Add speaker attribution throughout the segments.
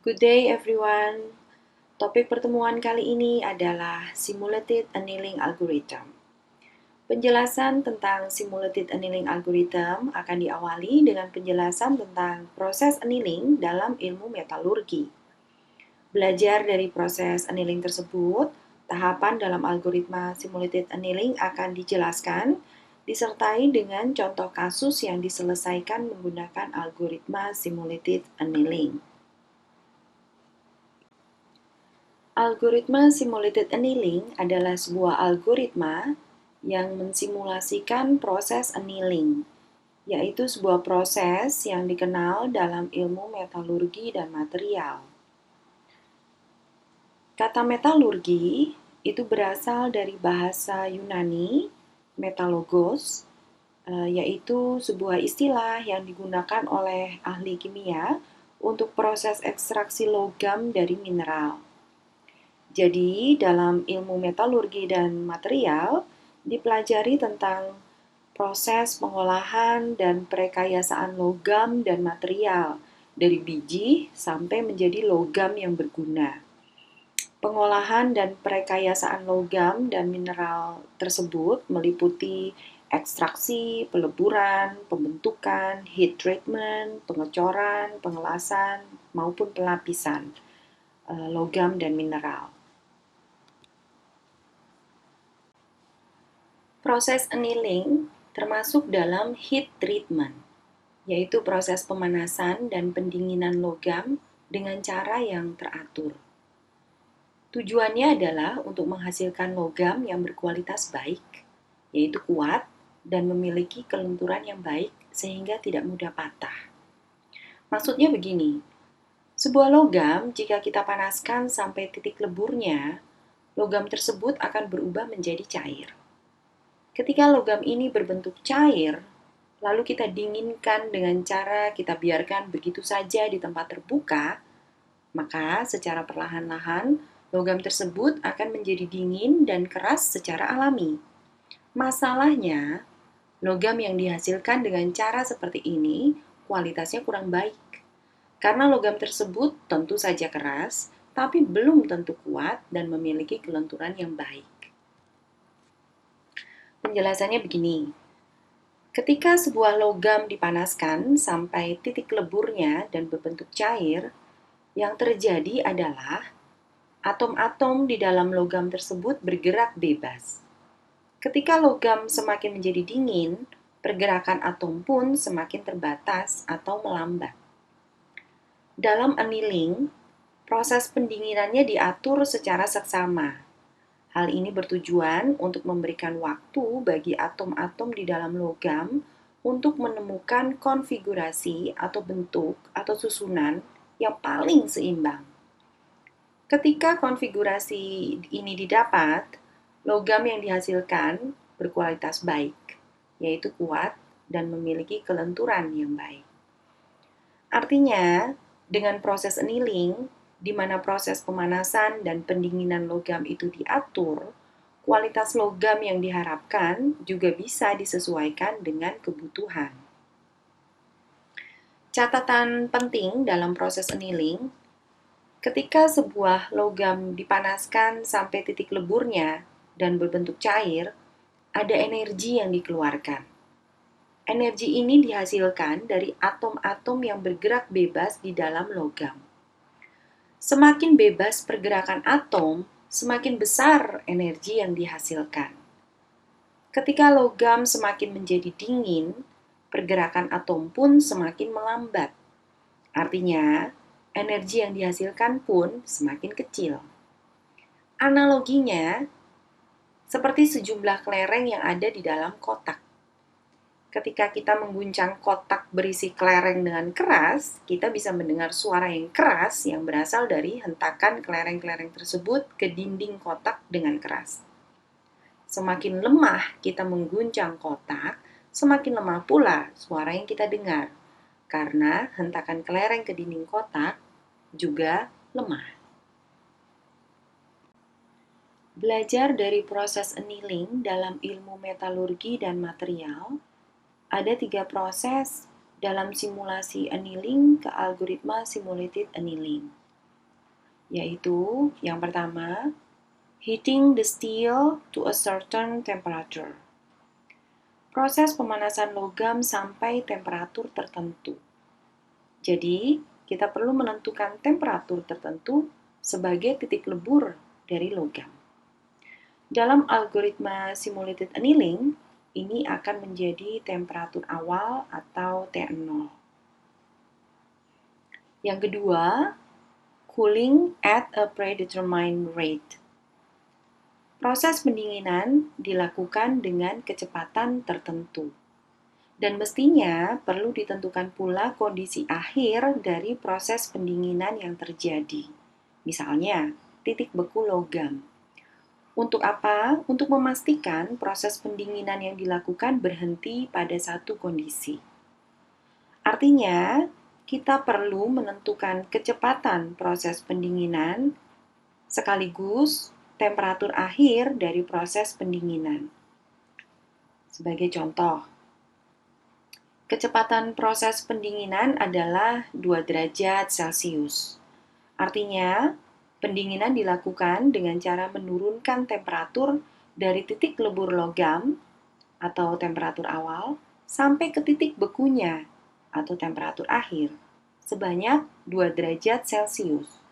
Speaker 1: Good day everyone. Topik pertemuan kali ini adalah Simulated Annealing Algorithm. Penjelasan tentang Simulated Annealing Algorithm akan diawali dengan penjelasan tentang proses annealing dalam ilmu metalurgi. Belajar dari proses annealing tersebut, tahapan dalam algoritma Simulated Annealing akan dijelaskan, disertai dengan contoh kasus yang diselesaikan menggunakan algoritma Simulated Annealing. Algoritma Simulated Annealing adalah sebuah algoritma yang mensimulasikan proses annealing, yaitu sebuah proses yang dikenal dalam ilmu metalurgi dan material. Kata metalurgi itu berasal dari bahasa Yunani, metalogos, yaitu sebuah istilah yang digunakan oleh ahli kimia untuk proses ekstraksi logam dari mineral. Jadi, dalam ilmu metalurgi dan material, dipelajari tentang proses pengolahan dan perekayasaan logam dan material dari biji sampai menjadi logam yang berguna. Pengolahan dan perekayasaan logam dan mineral tersebut meliputi ekstraksi, peleburan, pembentukan, heat treatment, pengecoran, pengelasan, maupun pelapisan logam dan mineral. Proses annealing termasuk dalam heat treatment, yaitu proses pemanasan dan pendinginan logam dengan cara yang teratur. Tujuannya adalah untuk menghasilkan logam yang berkualitas baik, yaitu kuat dan memiliki kelenturan yang baik sehingga tidak mudah patah. Maksudnya begini, sebuah logam jika kita panaskan sampai titik leburnya, logam tersebut akan berubah menjadi cair. Ketika logam ini berbentuk cair, lalu kita dinginkan dengan cara kita biarkan begitu saja di tempat terbuka, maka secara perlahan-lahan logam tersebut akan menjadi dingin dan keras secara alami. Masalahnya, logam yang dihasilkan dengan cara seperti ini kualitasnya kurang baik. Karena logam tersebut tentu saja keras, tapi belum tentu kuat dan memiliki kelenturan yang baik. Penjelasannya begini, ketika sebuah logam dipanaskan sampai titik leburnya dan berbentuk cair, yang terjadi adalah atom-atom di dalam logam tersebut bergerak bebas. Ketika logam semakin menjadi dingin, pergerakan atom pun semakin terbatas atau melambat. Dalam annealing, proses pendinginannya diatur secara seksama. Hal ini bertujuan untuk memberikan waktu bagi atom-atom di dalam logam untuk menemukan konfigurasi atau bentuk atau susunan yang paling seimbang. Ketika konfigurasi ini didapat, logam yang dihasilkan berkualitas baik, yaitu kuat dan memiliki kelenturan yang baik. Artinya, dengan proses annealing, di mana proses pemanasan dan pendinginan logam itu diatur, kualitas logam yang diharapkan juga bisa disesuaikan dengan kebutuhan. Catatan penting dalam proses annealing, ketika sebuah logam dipanaskan sampai titik leburnya dan berbentuk cair, ada energi yang dikeluarkan. Energi ini dihasilkan dari atom-atom yang bergerak bebas di dalam logam. Semakin bebas pergerakan atom, semakin besar energi yang dihasilkan. Ketika logam semakin menjadi dingin, pergerakan atom pun semakin melambat. Artinya, energi yang dihasilkan pun semakin kecil. Analoginya, seperti sejumlah kelereng yang ada di dalam kotak. Ketika kita mengguncang kotak berisi kelereng dengan keras, kita bisa mendengar suara yang keras yang berasal dari hentakan kelereng-kelereng tersebut ke dinding kotak dengan keras. Semakin lemah kita mengguncang kotak, semakin lemah pula suara yang kita dengar, karena hentakan kelereng ke dinding kotak juga lemah. Belajar dari proses annealing dalam ilmu metalurgi dan material, ada 3 proses dalam simulasi annealing ke algoritma simulated annealing. yaitu yang pertama, heating the steel to a certain temperature. Proses pemanasan logam sampai temperatur tertentu. Jadi, kita perlu menentukan temperatur tertentu sebagai titik lebur dari logam. Dalam algoritma simulated annealing, ini akan menjadi temperatur awal atau T0. Yang kedua, cooling at a predetermined rate. Proses pendinginan dilakukan dengan kecepatan tertentu. Dan mestinya perlu ditentukan pula kondisi akhir dari proses pendinginan yang terjadi. Misalnya, titik beku logam. Untuk apa? Untuk memastikan proses pendinginan yang dilakukan berhenti pada satu kondisi. Artinya, kita perlu menentukan kecepatan proses pendinginan sekaligus temperatur akhir dari proses pendinginan. Sebagai contoh, kecepatan proses pendinginan adalah 2 derajat Celcius. Artinya, pendinginan dilakukan dengan cara menurunkan temperatur dari titik lebur logam atau temperatur awal sampai ke titik bekunya atau temperatur akhir sebanyak 2 derajat Celcius.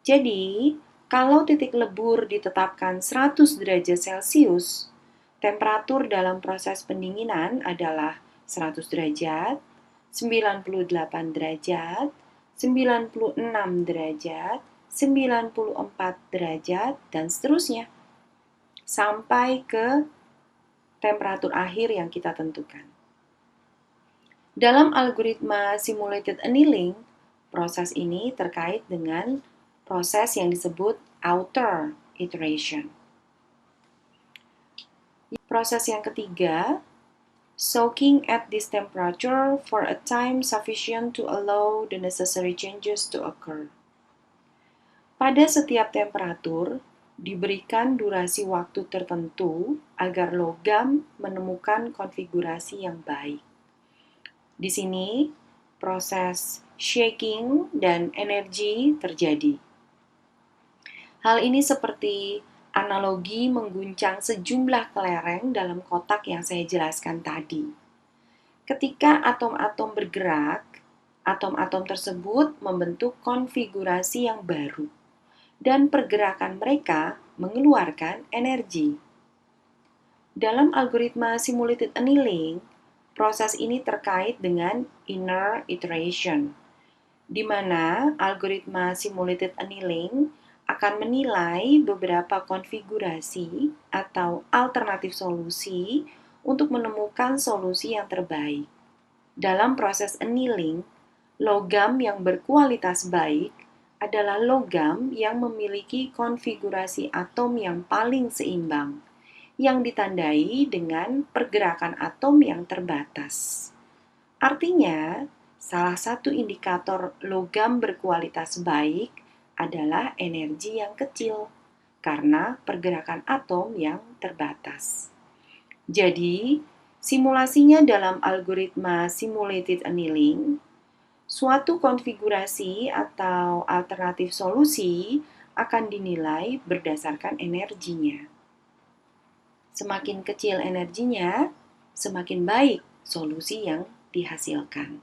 Speaker 1: Jadi, kalau titik lebur ditetapkan 100 derajat Celcius, temperatur dalam proses pendinginan adalah 100 derajat, 98 derajat, 96 derajat, 94 derajat, dan seterusnya, sampai ke temperatur akhir yang kita tentukan. Dalam algoritma simulated annealing, proses ini terkait dengan proses yang disebut outer iteration. Proses yang ketiga, soaking at this temperature for a time sufficient to allow the necessary changes to occur. Pada setiap temperatur, diberikan durasi waktu tertentu agar logam menemukan konfigurasi yang baik. Di sini, proses shaking dan energi terjadi. Hal ini seperti analogi mengguncang sejumlah kelereng dalam kotak yang saya jelaskan tadi. Ketika atom-atom bergerak, atom-atom tersebut membentuk konfigurasi yang baru, dan pergerakan mereka mengeluarkan energi. Dalam algoritma simulated annealing, proses ini terkait dengan inner iteration, di mana algoritma simulated annealing akan menilai beberapa konfigurasi atau alternatif solusi untuk menemukan solusi yang terbaik. Dalam proses annealing, logam yang berkualitas baik adalah logam yang memiliki konfigurasi atom yang paling seimbang, yang ditandai dengan pergerakan atom yang terbatas. Artinya, salah satu indikator logam berkualitas baik adalah energi yang kecil, karena pergerakan atom yang terbatas. Jadi, simulasinya dalam algoritma simulated annealing, suatu konfigurasi atau alternatif solusi akan dinilai berdasarkan energinya. Semakin kecil energinya, semakin baik solusi yang dihasilkan.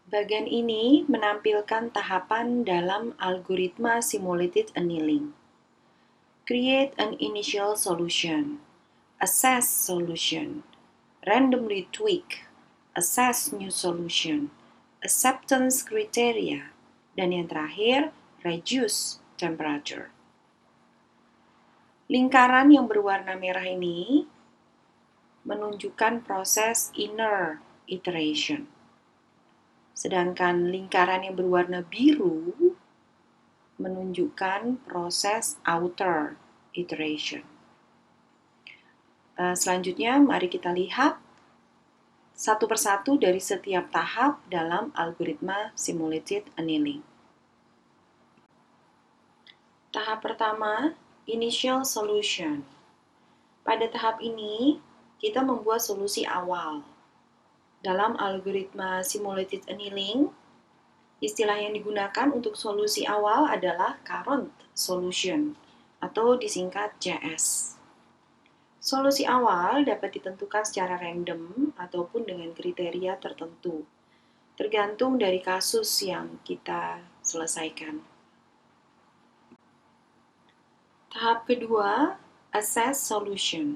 Speaker 1: Bagian ini menampilkan tahapan dalam algoritma simulated annealing. Create an initial solution, assess solution, randomly tweak, assess new solution, acceptance criteria, dan yang terakhir, reduce temperature. Lingkaran yang berwarna merah ini menunjukkan proses inner iteration. Sedangkan lingkaran yang berwarna biru menunjukkan proses outer iteration. Selanjutnya, mari kita lihat satu persatu dari setiap tahap dalam algoritma simulated annealing. Tahap pertama, initial solution. Pada tahap ini, kita membuat solusi awal. Dalam algoritma simulated annealing, Istilah yang digunakan untuk solusi awal adalah current solution atau disingkat CS. Solusi awal dapat ditentukan secara random ataupun dengan kriteria tertentu, tergantung dari kasus yang kita selesaikan. Tahap kedua, assess solution.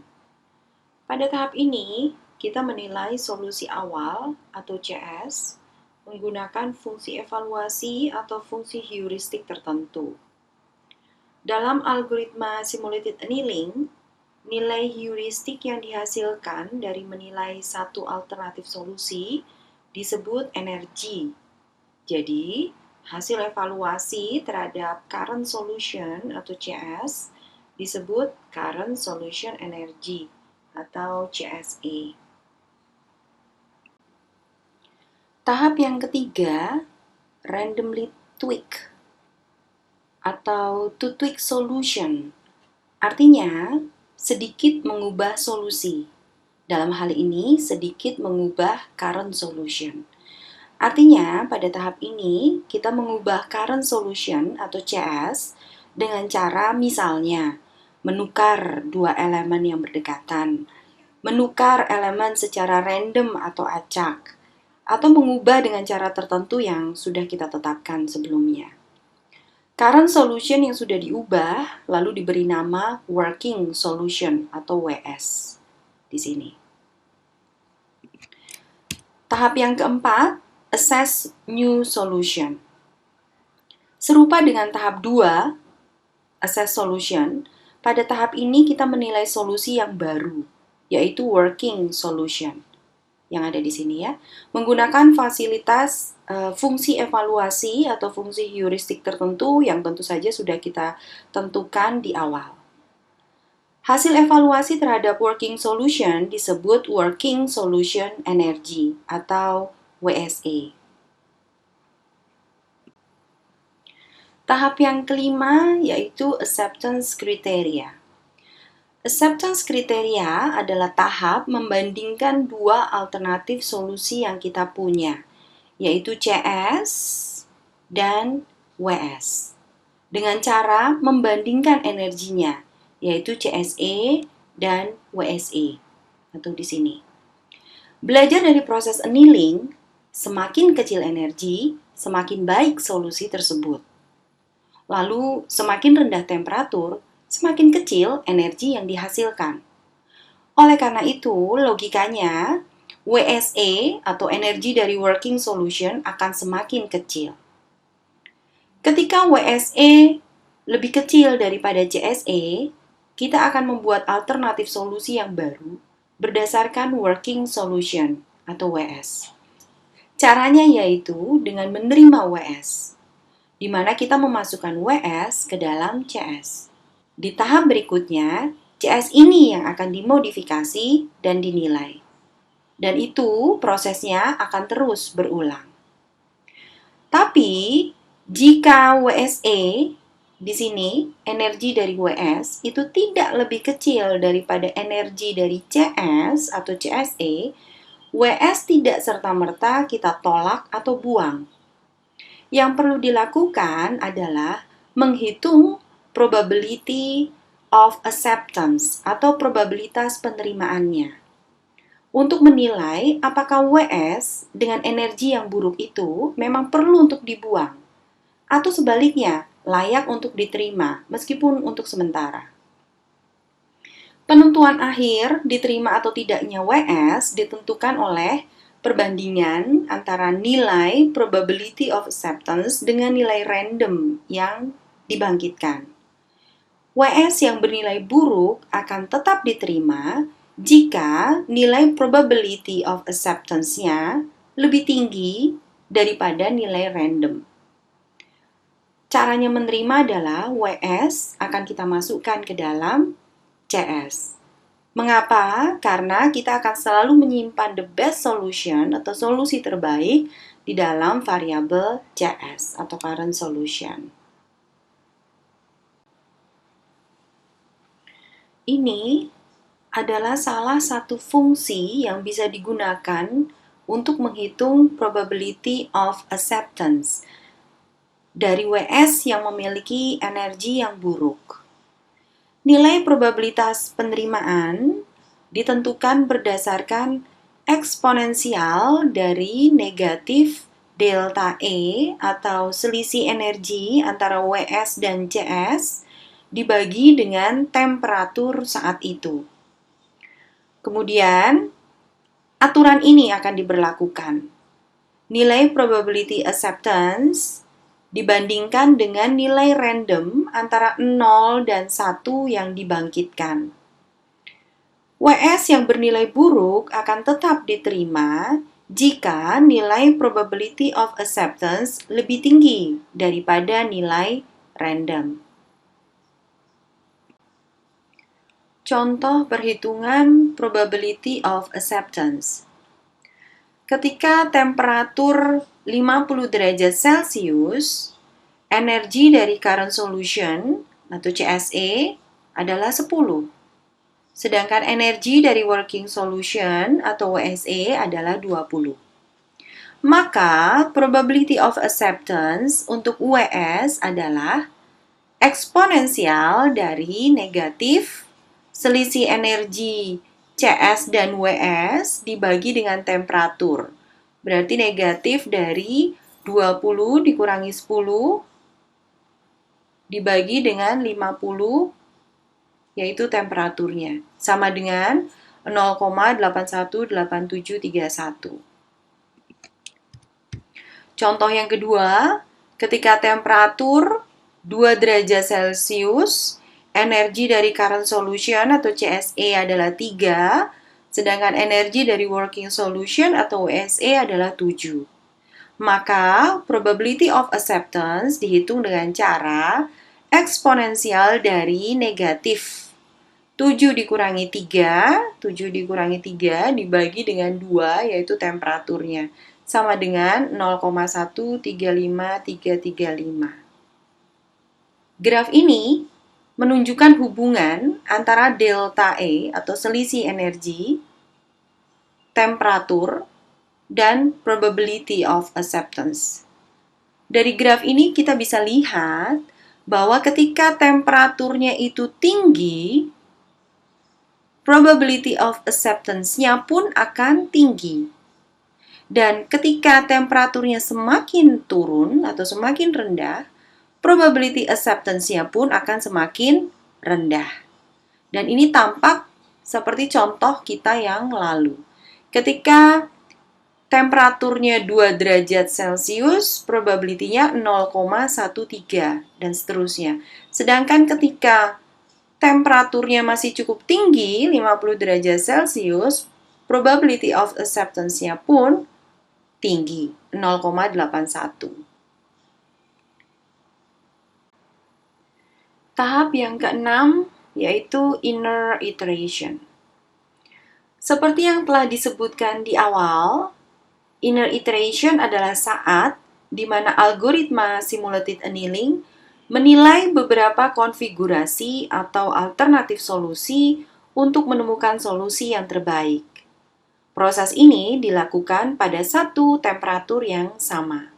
Speaker 1: Pada tahap ini, kita menilai solusi awal atau CS menggunakan fungsi evaluasi atau fungsi heuristik tertentu. Dalam algoritma simulated annealing, nilai heuristik yang dihasilkan dari menilai satu alternatif solusi disebut energi. Jadi, hasil evaluasi terhadap current solution atau CS disebut current solution energy atau CSE. Tahap yang ketiga, randomly tweak atau to tweak solution. Artinya, sedikit mengubah solusi. Dalam hal ini, sedikit mengubah current solution. Artinya, pada tahap ini, kita mengubah current solution atau CS dengan cara misalnya menukar dua elemen yang berdekatan, menukar elemen secara random atau acak, atau mengubah dengan cara tertentu yang sudah kita tetapkan sebelumnya. Current solution yang sudah diubah lalu diberi nama working solution atau WS di sini. Tahap yang keempat, assess new solution. Serupa dengan tahap 2, assess solution, pada tahap ini kita menilai solusi yang baru, yaitu working solution. Yang ada di sini ya, menggunakan fasilitas fungsi evaluasi atau fungsi heuristik tertentu yang tentu saja sudah kita tentukan di awal. Hasil evaluasi terhadap working solution disebut working solution energy atau WSE. Tahap yang kelima yaitu acceptance criteria. Acceptance criteria adalah tahap membandingkan dua alternatif solusi yang kita punya, yaitu CS dan WS. Dengan cara membandingkan energinya, yaitu CSE dan WSE, atau di sini. Belajar dari proses annealing, semakin kecil energi, semakin baik solusi tersebut. Lalu, semakin rendah temperatur, semakin kecil energi yang dihasilkan. Oleh karena itu, logikanya, WSE atau energi dari working solution akan semakin kecil. Ketika WSE lebih kecil daripada CSE, kita akan membuat alternatif solusi yang baru berdasarkan working solution atau WS. Caranya yaitu dengan menerima WS, di mana kita memasukkan WS ke dalam CS. Di tahap berikutnya, CS ini yang akan dimodifikasi dan dinilai. Dan itu prosesnya akan terus berulang. Tapi, jika WSE di sini, energi dari WS itu tidak lebih kecil daripada energi dari CS atau CSE, WS tidak serta-merta kita tolak atau buang. Yang perlu dilakukan adalah menghitung probability of acceptance atau probabilitas penerimaannya untuk menilai apakah WS dengan energi yang buruk itu memang perlu untuk dibuang atau sebaliknya layak untuk diterima meskipun untuk sementara. Penentuan akhir diterima atau tidaknya WS ditentukan oleh perbandingan antara nilai probability of acceptance dengan nilai random yang dibangkitkan. WS yang bernilai buruk akan tetap diterima jika nilai probability of acceptance-nya lebih tinggi daripada nilai random. Caranya menerima adalah WS akan kita masukkan ke dalam CS. Mengapa? Karena kita akan selalu menyimpan the best solution atau solusi terbaik di dalam variabel CS atau current solution. Ini adalah salah satu fungsi yang bisa digunakan untuk menghitung probability of acceptance dari WS yang memiliki energi yang buruk. Nilai probabilitas penerimaan ditentukan berdasarkan eksponensial dari negatif delta E atau selisih energi antara WS dan CS dibagi dengan temperatur saat itu. Kemudian, aturan ini akan diberlakukan. Nilai probability acceptance dibandingkan dengan nilai random antara 0 dan 1 yang dibangkitkan. WS yang bernilai buruk akan tetap diterima jika nilai probability of acceptance lebih tinggi daripada nilai random. Contoh perhitungan probability of acceptance. Ketika temperatur 50 derajat Celcius, energi dari current solution atau CSE adalah 10. Sedangkan energi dari working solution atau WSE adalah 20. Maka probability of acceptance untuk WS adalah eksponensial dari negatif selisih energi CS dan WS dibagi dengan temperatur. Berarti negatif dari 20 dikurangi 10 dibagi dengan 50, yaitu temperaturnya. Sama dengan 0,818731. Contoh yang kedua, ketika temperatur 2 derajat Celcius, energi dari current solution atau CSE adalah 3, sedangkan energi dari working solution atau WSE adalah 7. Maka, probability of acceptance dihitung dengan cara eksponensial dari negatif 7 dikurangi 3 dibagi dengan 2, yaitu temperaturnya. Sama dengan 0,135335. Graf ini menunjukkan hubungan antara delta E atau selisih energi, temperatur, dan probability of acceptance. Dari graf ini kita bisa lihat bahwa ketika temperaturnya itu tinggi, probability of acceptance-nya pun akan tinggi. Dan ketika temperaturnya semakin turun atau semakin rendah, probability acceptance-nya pun akan semakin rendah. Dan ini tampak seperti contoh kita yang lalu. Ketika temperaturnya 2 derajat Celcius, probability-nya 0,13 dan seterusnya. Sedangkan ketika temperaturnya masih cukup tinggi, 50 derajat Celcius, probability of acceptance-nya pun tinggi, 0,81. Tahap yang keenam yaitu inner iteration. Seperti yang telah disebutkan di awal, inner iteration adalah saat di mana algoritma simulated annealing menilai beberapa konfigurasi atau alternatif solusi untuk menemukan solusi yang terbaik. Proses ini dilakukan pada satu temperatur yang sama.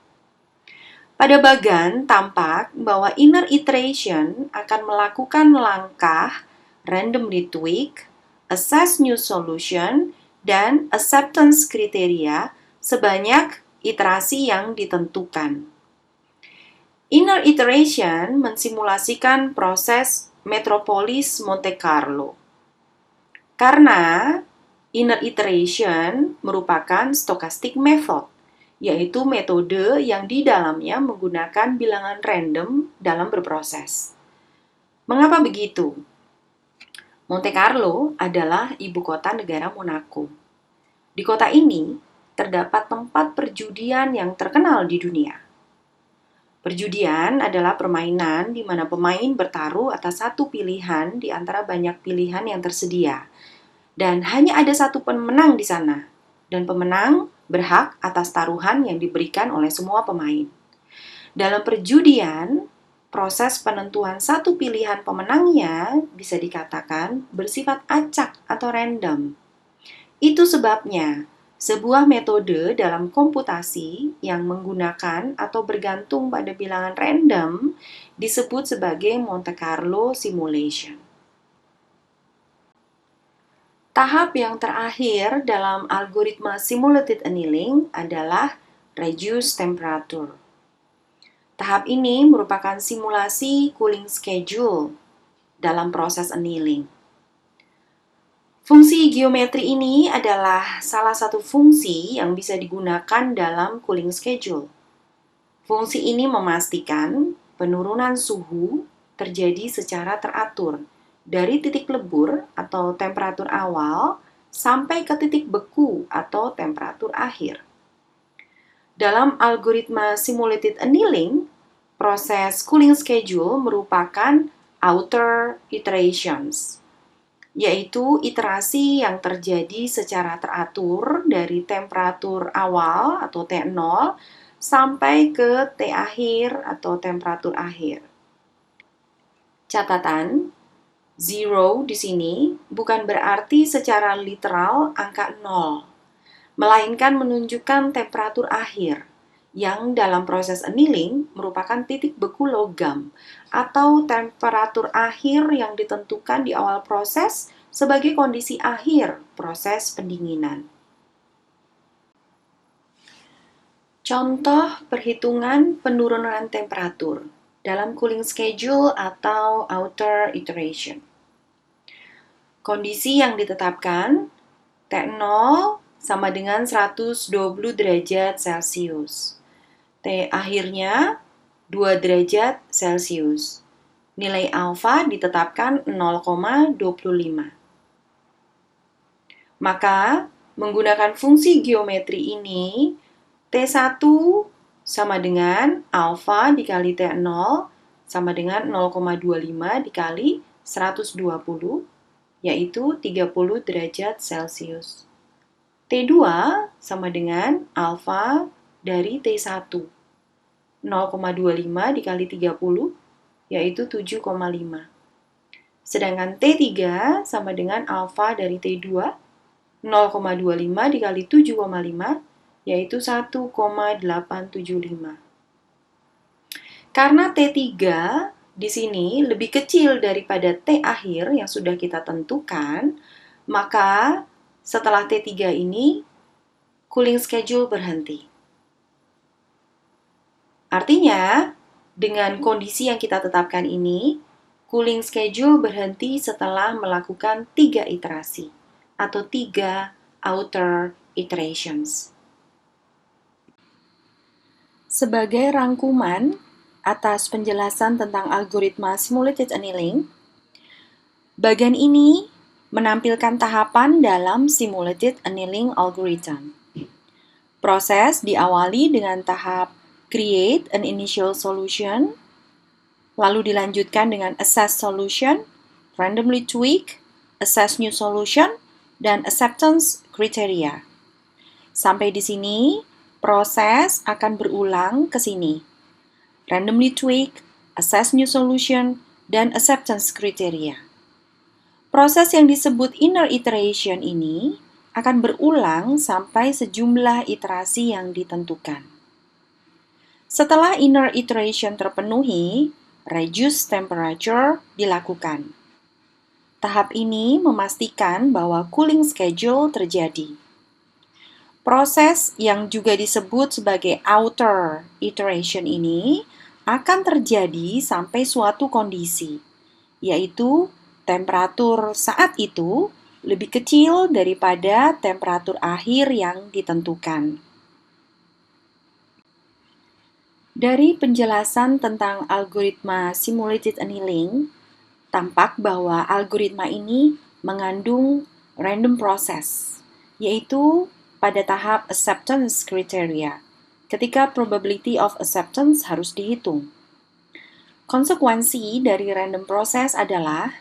Speaker 1: Pada bagan tampak bahwa inner iteration akan melakukan langkah randomly tweak, assess new solution, dan acceptance kriteria sebanyak iterasi yang ditentukan. Inner iteration mensimulasikan proses Metropolis Monte Carlo. Karena inner iteration merupakan stochastic method, yaitu metode yang di dalamnya menggunakan bilangan random dalam berproses. Mengapa begitu? Monte Carlo adalah ibu kota negara Monaco. Di kota ini terdapat tempat perjudian yang terkenal di dunia. Perjudian adalah permainan di mana pemain bertaruh atas satu pilihan di antara banyak pilihan yang tersedia. Dan hanya ada satu pemenang di sana. Dan pemenang berhak atas taruhan yang diberikan oleh semua pemain. Dalam perjudian, proses penentuan satu pilihan pemenangnya bisa dikatakan bersifat acak atau random. Itu sebabnya Sebuah metode dalam komputasi yang menggunakan atau bergantung pada bilangan random disebut sebagai Monte Carlo simulation. Tahap yang terakhir dalam algoritma simulated annealing adalah reduce temperature. Tahap ini merupakan simulasi cooling schedule dalam proses annealing. Fungsi geometri ini adalah salah satu fungsi yang bisa digunakan dalam cooling schedule. Fungsi ini memastikan penurunan suhu terjadi secara teratur dari titik lebur atau temperatur awal sampai ke titik beku atau temperatur akhir. Dalam algoritma simulated annealing, proses cooling schedule merupakan outer iterations, yaitu iterasi yang terjadi secara teratur dari temperatur awal atau T0 sampai ke T akhir atau temperatur akhir. Catatan, zero di sini bukan berarti secara literal angka 0, melainkan menunjukkan temperatur akhir, yang dalam proses annealing merupakan titik beku logam atau temperatur akhir yang ditentukan di awal proses sebagai kondisi akhir proses pendinginan. Contoh perhitungan penurunan temperatur dalam cooling schedule atau outer iteration. Kondisi yang ditetapkan T0 sama dengan 120 derajat Celcius. T akhirnya 2 derajat Celcius. Nilai alfa ditetapkan 0,25. Maka, menggunakan fungsi geometri ini, T1 sama dengan alfa dikali T0 sama dengan 0,25 dikali 120, yaitu 30 derajat Celcius. T2 sama dengan alfa dari T1, 0,25 dikali 30, yaitu 7,5. Sedangkan T3 sama dengan alfa dari T2, 0,25 dikali 7,5, yaitu 1,875. Karena T3 di sini lebih kecil daripada T akhir yang sudah kita tentukan, maka setelah T3 ini, cooling schedule berhenti. Artinya, dengan kondisi yang kita tetapkan ini, cooling schedule berhenti setelah melakukan 3 iterasi atau 3 outer iterations. Sebagai rangkuman atas penjelasan tentang algoritma simulated annealing, bagian ini menampilkan tahapan dalam simulated annealing algorithm. Proses diawali dengan tahap create an initial solution, lalu dilanjutkan dengan assess solution, randomly tweak, assess new solution, dan acceptance criteria. Sampai di sini, proses akan berulang ke sini. Randomly tweak, assess new solution, dan acceptance criteria. Proses yang disebut inner iteration ini akan berulang sampai sejumlah iterasi yang ditentukan. Setelah inner iteration terpenuhi, reduce temperature dilakukan. Tahap ini memastikan bahwa cooling schedule terjadi. Proses yang juga disebut sebagai outer iteration ini akan terjadi sampai suatu kondisi, yaitu temperatur saat itu lebih kecil daripada temperatur akhir yang ditentukan. Dari penjelasan tentang algoritma simulated annealing, tampak bahwa algoritma ini mengandung random process, yaitu pada tahap acceptance criteria, ketika probability of acceptance harus dihitung. Konsekuensi dari random process adalah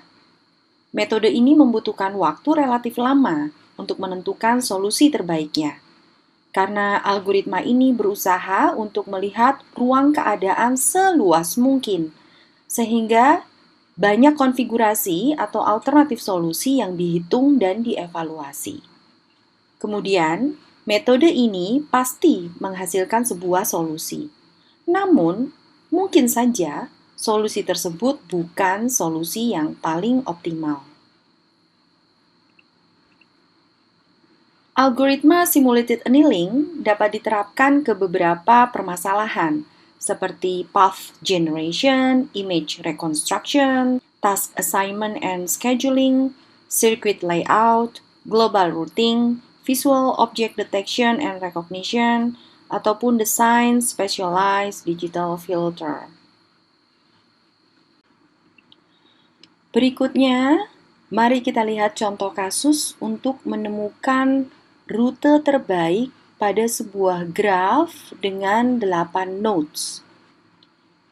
Speaker 1: metode ini membutuhkan waktu relatif lama untuk menentukan solusi terbaiknya, karena algoritma ini berusaha untuk melihat ruang keadaan seluas mungkin, sehingga banyak konfigurasi atau alternatif solusi yang dihitung dan dievaluasi. Kemudian, Metode ini pasti menghasilkan sebuah solusi. Namun, mungkin saja solusi tersebut bukan solusi yang paling optimal. Algoritma simulated annealing dapat diterapkan ke beberapa permasalahan, seperti path generation, image reconstruction, task assignment and scheduling, circuit layout, global routing, visual object detection and recognition, ataupun desain specialized digital filter. Berikutnya, mari kita lihat contoh kasus untuk menemukan rute terbaik pada sebuah graf dengan 8 nodes.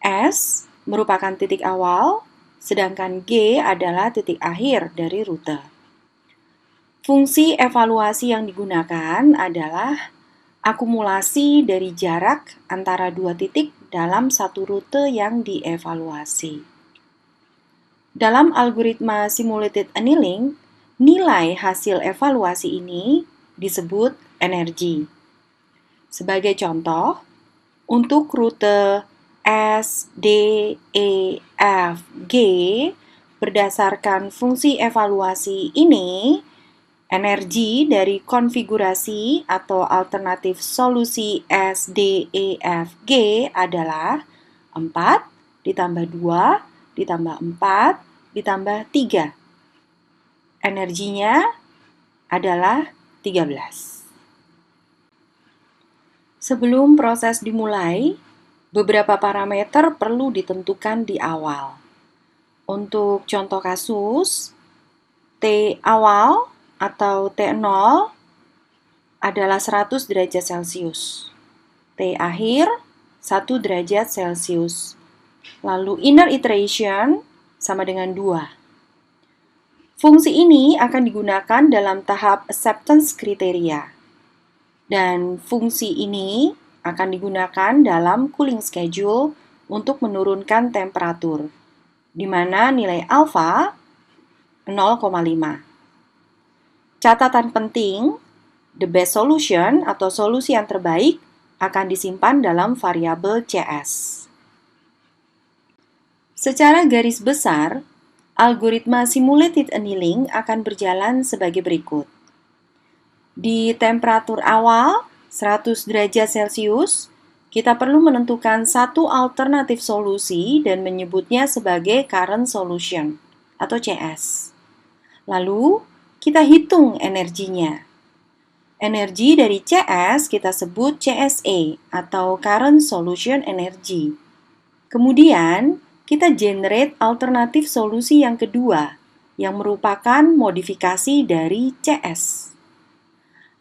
Speaker 1: S merupakan titik awal, sedangkan G adalah titik akhir dari rute. Fungsi evaluasi yang digunakan adalah akumulasi dari jarak antara dua titik dalam satu rute yang dievaluasi. Dalam algoritma simulated annealing, nilai hasil evaluasi ini disebut energi. Sebagai contoh, untuk rute S, D, E, F, G, berdasarkan fungsi evaluasi ini, energi dari konfigurasi atau alternatif solusi S, D, E, F, G adalah 4 ditambah 2 ditambah 4 ditambah 3. Energinya adalah 13. Sebelum proses dimulai, beberapa parameter perlu ditentukan di awal. Untuk contoh kasus, T awal atau T0 adalah 100 derajat Celcius. T akhir 1 derajat Celcius. Lalu inner iteration sama dengan 2. Fungsi ini akan digunakan dalam tahap acceptance kriteria. Dan fungsi ini akan digunakan dalam cooling schedule untuk menurunkan temperatur, di mana nilai alfa 0,5. Catatan penting, the best solution atau solusi yang terbaik akan disimpan dalam variabel CS. Secara garis besar, algoritma simulated annealing akan berjalan sebagai berikut. Di temperatur awal, 100 derajat Celcius, kita perlu menentukan satu alternatif solusi dan menyebutnya sebagai current solution atau CS. Lalu, kita hitung energinya. Energi dari CS kita sebut CSE atau current solution energy. Kemudian, kita generate alternatif solusi yang kedua, yang merupakan modifikasi dari CS.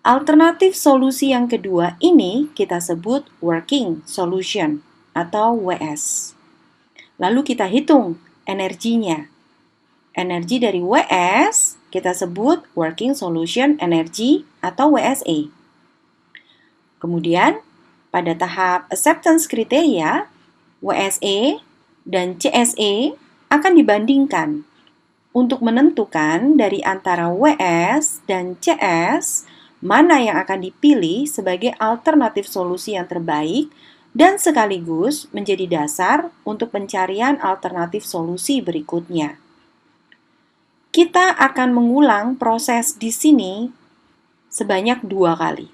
Speaker 1: Alternatif solusi yang kedua ini kita sebut working solution atau WS. Lalu kita hitung energinya. Energi dari WS kita sebut working solution energy atau WSE. Kemudian, pada tahap acceptance kriteria, WSE dan CSE akan dibandingkan untuk menentukan dari antara WS dan CS mana yang akan dipilih sebagai alternatif solusi yang terbaik dan sekaligus menjadi dasar untuk pencarian alternatif solusi berikutnya. Kita akan mengulang proses di sini sebanyak 2 kali,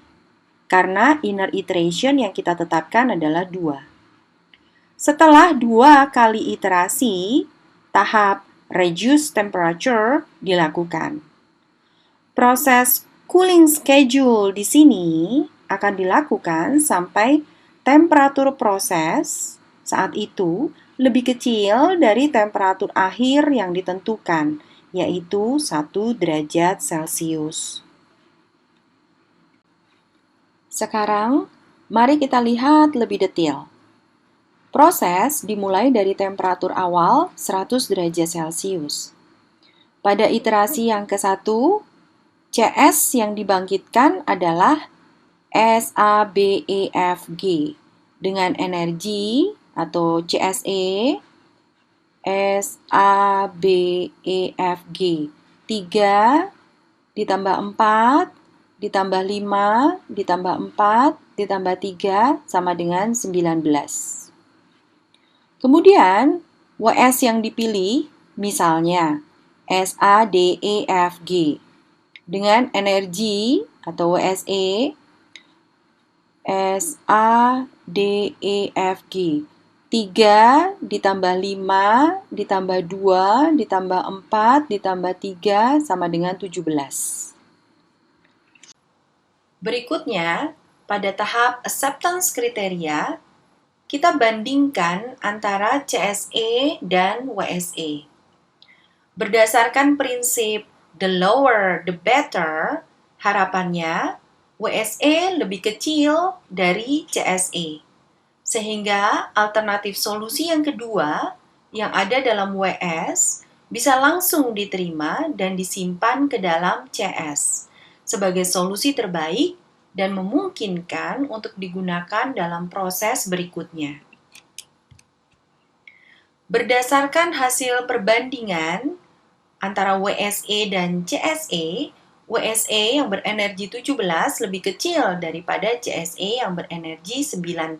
Speaker 1: karena inner iteration yang kita tetapkan adalah 2. Setelah 2 kali iterasi, tahap reduce temperature dilakukan. Proses cooling schedule di sini akan dilakukan sampai temperatur proses saat itu lebih kecil dari temperatur akhir yang ditentukan, yaitu 1 derajat Celcius. Sekarang, mari kita lihat lebih detail. Proses dimulai dari temperatur awal 100 derajat Celcius. Pada iterasi yang ke-1, CS yang dibangkitkan adalah SABEFG dengan energi atau CSE SABEFG 3 ditambah 4 ditambah 5, ditambah 4, ditambah 3, sama dengan 19. Kemudian, WS yang dipilih, misalnya SADEFG, dengan energi atau WSE SADEFG. 3 ditambah 5 ditambah 2 ditambah 4 ditambah 3 sama dengan 17. Berikutnya, pada tahap acceptance kriteria, kita bandingkan antara CSE dan WSE. Berdasarkan prinsip the lower the better, harapannya WSE lebih kecil dari CSE. Sehingga alternatif solusi yang kedua yang ada dalam WS bisa langsung diterima dan disimpan ke dalam CS sebagai solusi terbaik dan memungkinkan untuk digunakan dalam proses berikutnya. Berdasarkan hasil perbandingan antara WSE dan CSE, WSE yang berenergi 17 lebih kecil daripada CSE yang berenergi 19.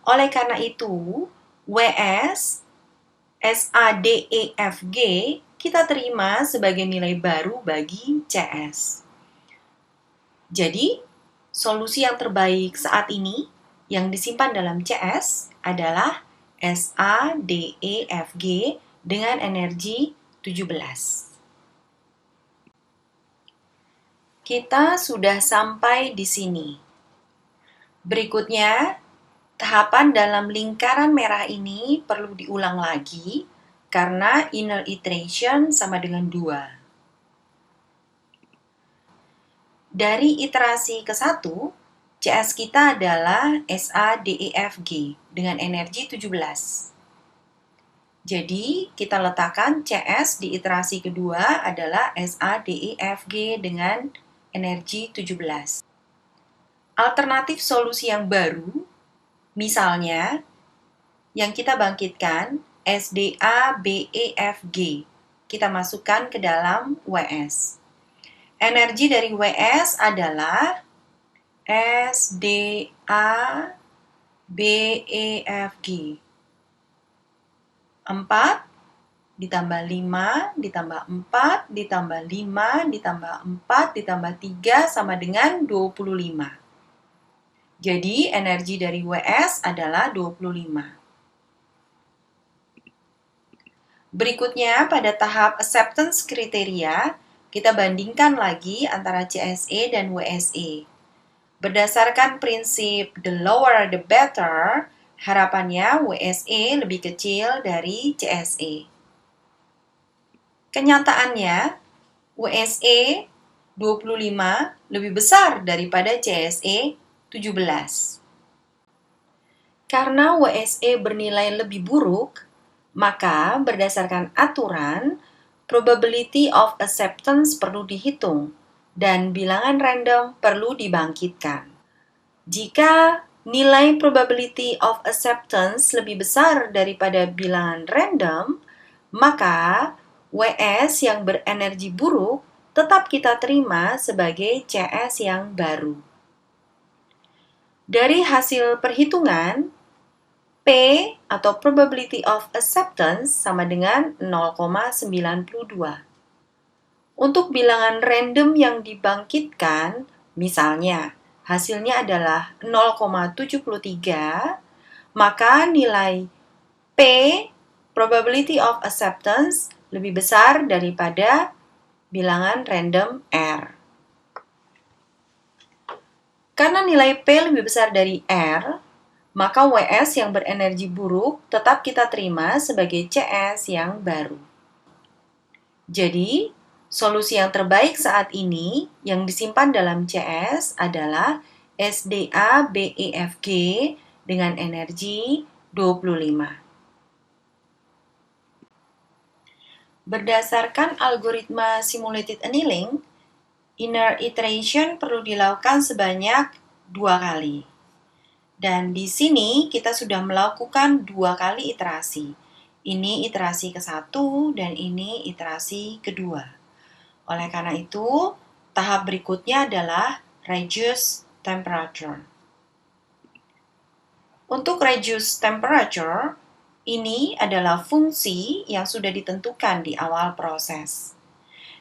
Speaker 1: Oleh karena itu, WS SADEFG kita terima sebagai nilai baru bagi CS. Jadi, solusi yang terbaik saat ini yang disimpan dalam CS adalah SADEFG dengan energi 17. Kita sudah sampai di sini. Berikutnya, tahapan dalam lingkaran merah ini perlu diulang lagi karena inner iteration sama dengan 2. Dari iterasi ke-1, CS kita adalah SADEFG dengan energi 17. Jadi, kita letakkan CS di iterasi kedua adalah SADEFG dengan energi 17. Alternatif solusi yang baru, misalnya, yang kita bangkitkan SDABEFG. Kita masukkan ke dalam WS. Energi dari WS adalah SDABEFG. 4 ditambah 5 ditambah 4 ditambah 5 ditambah 4 ditambah 3 sama dengan 25. Jadi, energi dari WS adalah 25. Berikutnya, pada tahap acceptance kriteria, kita bandingkan lagi antara CSE dan WSE. Berdasarkan prinsip the lower the better, harapannya WSE lebih kecil dari CSE. Kenyataannya, WSE 25 lebih besar daripada CSE 17. Karena WSE bernilai lebih buruk, maka berdasarkan aturan, probability of acceptance perlu dihitung dan bilangan random perlu dibangkitkan. Jika nilai probability of acceptance lebih besar daripada bilangan random, maka WS yang berenergi buruk tetap kita terima sebagai CS yang baru. Dari hasil perhitungan, P atau probability of acceptance sama dengan 0,92. Untuk bilangan random yang dibangkitkan, misalnya hasilnya adalah 0,73, maka nilai P probability of acceptance lebih besar daripada bilangan random R. Karena nilai P lebih besar dari R, maka WS yang berenergi buruk tetap kita terima sebagai CS yang baru. Jadi, solusi yang terbaik saat ini yang disimpan dalam CS adalah SDABEFG dengan energi 25. Berdasarkan algoritma simulated annealing, inner iteration perlu dilakukan sebanyak 2 kali. Dan di sini kita sudah melakukan 2 kali iterasi. Ini iterasi ke-1 dan ini iterasi kedua. Oleh karena itu, Tahap berikutnya adalah reduce temperature. Untuk reduce temperature, ini adalah fungsi yang sudah ditentukan di awal proses.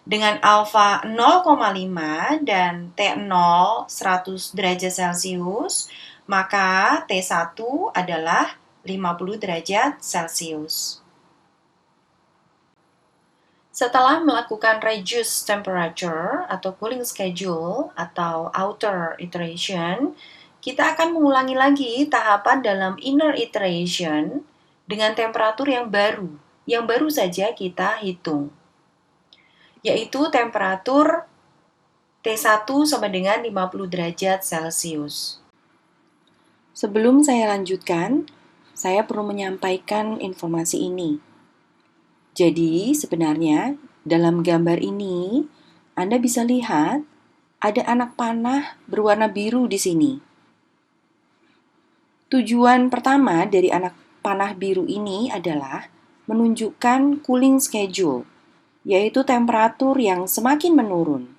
Speaker 1: Dengan alfa 0,5 dan T0 100 derajat Celcius, maka T1 adalah 50 derajat Celcius. Setelah melakukan reduce temperature atau cooling schedule atau outer iteration, kita akan mengulangi lagi tahapan dalam inner iteration dengan temperatur yang baru saja kita hitung, yaitu temperatur T1 sama dengan 50 derajat Celcius. Sebelum saya lanjutkan, saya perlu menyampaikan informasi ini. Jadi, sebenarnya dalam gambar ini, Anda bisa lihat ada anak panah berwarna biru di sini. Tujuan pertama dari anak panah biru ini adalah menunjukkan cooling schedule, yaitu temperatur yang semakin menurun.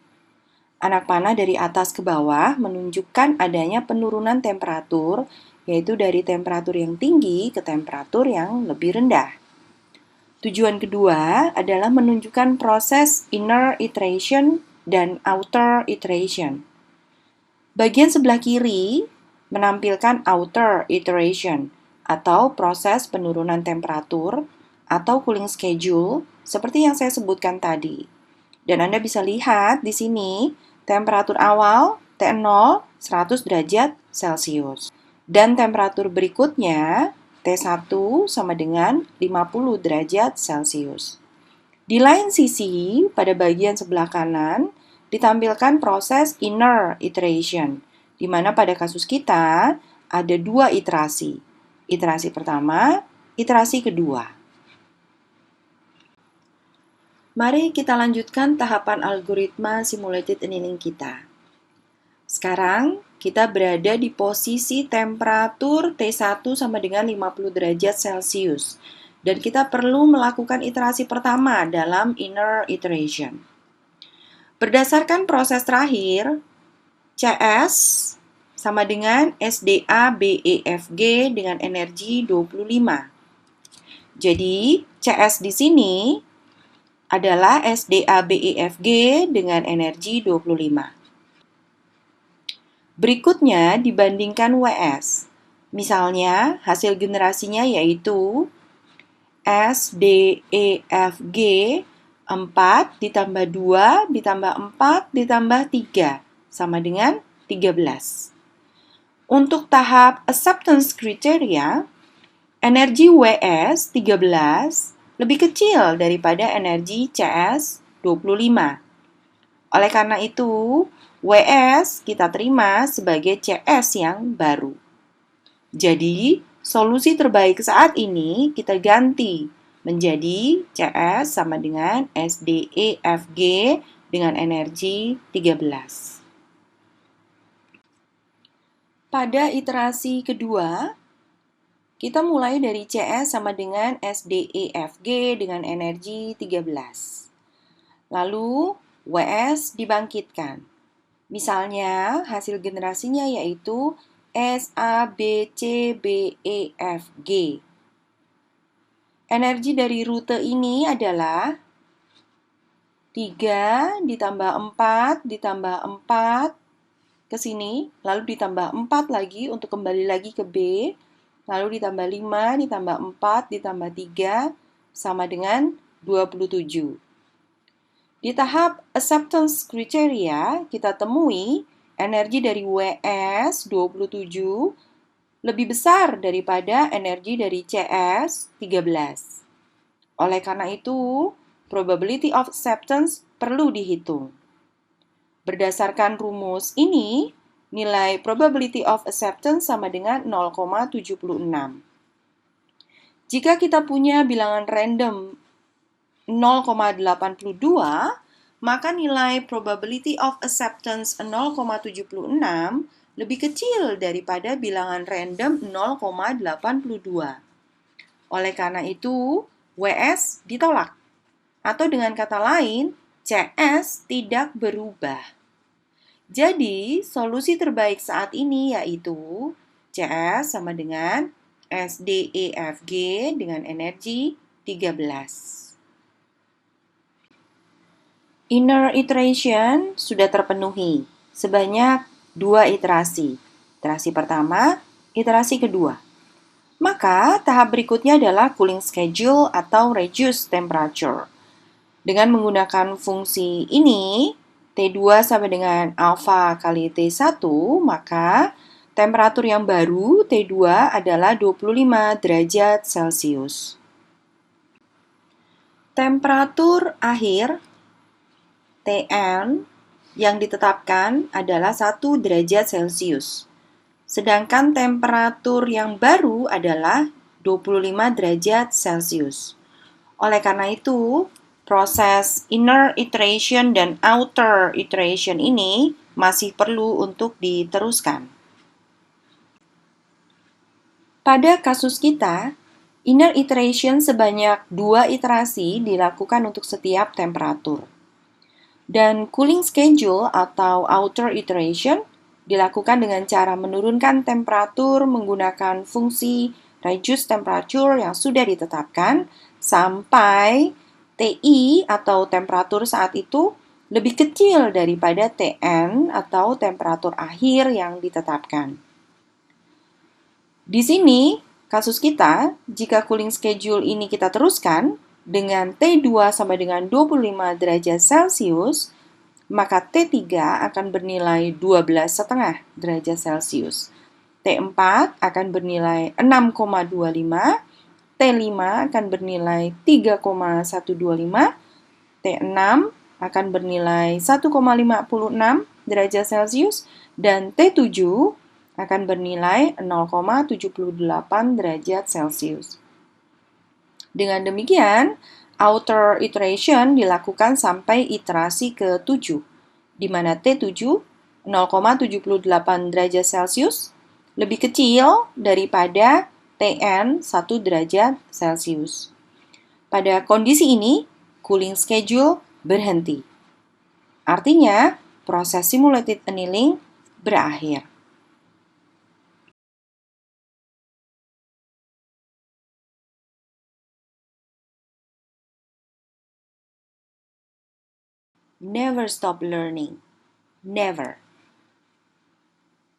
Speaker 1: Anak panah dari atas ke bawah menunjukkan adanya penurunan temperatur, yaitu dari temperatur yang tinggi ke temperatur yang lebih rendah. Tujuan kedua adalah menunjukkan proses inner iteration dan outer iteration. Bagian sebelah kiri menampilkan outer iteration atau proses penurunan temperatur atau cooling schedule seperti yang saya sebutkan tadi. Dan Anda bisa lihat di sini temperatur awal T0 100 derajat Celcius. Dan temperatur berikutnya T1 sama dengan 50 derajat Celcius. Di lain sisi, pada bagian sebelah kanan, ditampilkan proses inner iteration, di mana pada kasus kita ada 2 iterasi. Iterasi pertama, iterasi kedua. Mari kita lanjutkan tahapan algoritma simulated annealing kita. Sekarang, kita berada di posisi temperatur T1 sama dengan 50 derajat Celcius. Dan kita perlu melakukan iterasi pertama dalam inner iteration. Berdasarkan proses terakhir, CS sama dengan SDA BEFG dengan energi 25. Jadi, CS di sini adalah SDA BEFG dengan energi 25. Berikutnya dibandingkan WS. Misalnya, hasil generasinya yaitu SDEFG 4 ditambah 2 ditambah 4 ditambah 3 sama dengan 13. Untuk tahap acceptance criteria, energi WS 13 lebih kecil daripada energi CS 25. Oleh karena itu, WS kita terima sebagai CS yang baru. Jadi, solusi terbaik saat ini kita ganti menjadi CS sama dengan SDEFG dengan energi 13. Pada iterasi kedua, kita mulai dari CS sama dengan SDEFG dengan energi 13. Lalu, WS dibangkitkan. Misalnya, hasil generasinya yaitu SABCBEFG. Energi dari rute ini adalah 3 ditambah 4 ditambah 4 ke sini, lalu ditambah 4 lagi untuk kembali lagi ke B, lalu ditambah 5 ditambah 4 ditambah 3 sama dengan 27. Di tahap acceptance criteria, kita temui energi dari WS 27 lebih besar daripada energi dari CS 13. Oleh karena itu, probability of acceptance perlu dihitung. Berdasarkan rumus ini, nilai probability of acceptance sama dengan 0,76. Jika kita punya bilangan random 0,82, maka nilai probability of acceptance 0,76 lebih kecil daripada bilangan random 0,82. Oleh karena itu, WS ditolak. Atau dengan kata lain, CS tidak berubah. Jadi, solusi terbaik saat ini yaitu CS sama dengan SDEFG dengan energi 13. Inner iteration sudah terpenuhi sebanyak 2 iterasi. Iterasi pertama, iterasi kedua. Maka tahap berikutnya adalah cooling schedule atau reduce temperature. Dengan menggunakan fungsi ini, T2 sama dengan alfa kali T1, maka temperatur yang baru T2 adalah 25 derajat Celcius. Temperatur akhir Tn yang ditetapkan adalah 1 derajat Celcius. Sedangkan temperatur yang baru adalah 25 derajat Celcius. Oleh karena itu, proses inner iteration dan outer iteration ini masih perlu untuk diteruskan. Pada kasus kita, inner iteration sebanyak 2 iterasi dilakukan untuk setiap temperatur. Dan cooling schedule atau outer iteration dilakukan dengan cara menurunkan temperatur menggunakan fungsi reduce temperature yang sudah ditetapkan sampai TI atau temperatur saat itu lebih kecil daripada TN atau temperatur akhir yang ditetapkan. Di sini, kasus kita, jika cooling schedule ini kita teruskan dengan T2 sama dengan 25 derajat Celcius, maka T3 akan bernilai 12,5 derajat Celcius. T4 akan bernilai 6,25, T5 akan bernilai 3,125, T6 akan bernilai 1,56 derajat Celcius, dan T7 akan bernilai 0,78 derajat Celcius. Dengan demikian, outer iteration dilakukan sampai iterasi ke-7, di mana T7 0,78 derajat Celcius lebih kecil daripada Tn 1 derajat Celcius. Pada kondisi ini, cooling schedule berhenti. Artinya, proses simulated annealing berakhir. Never stop learning. Never.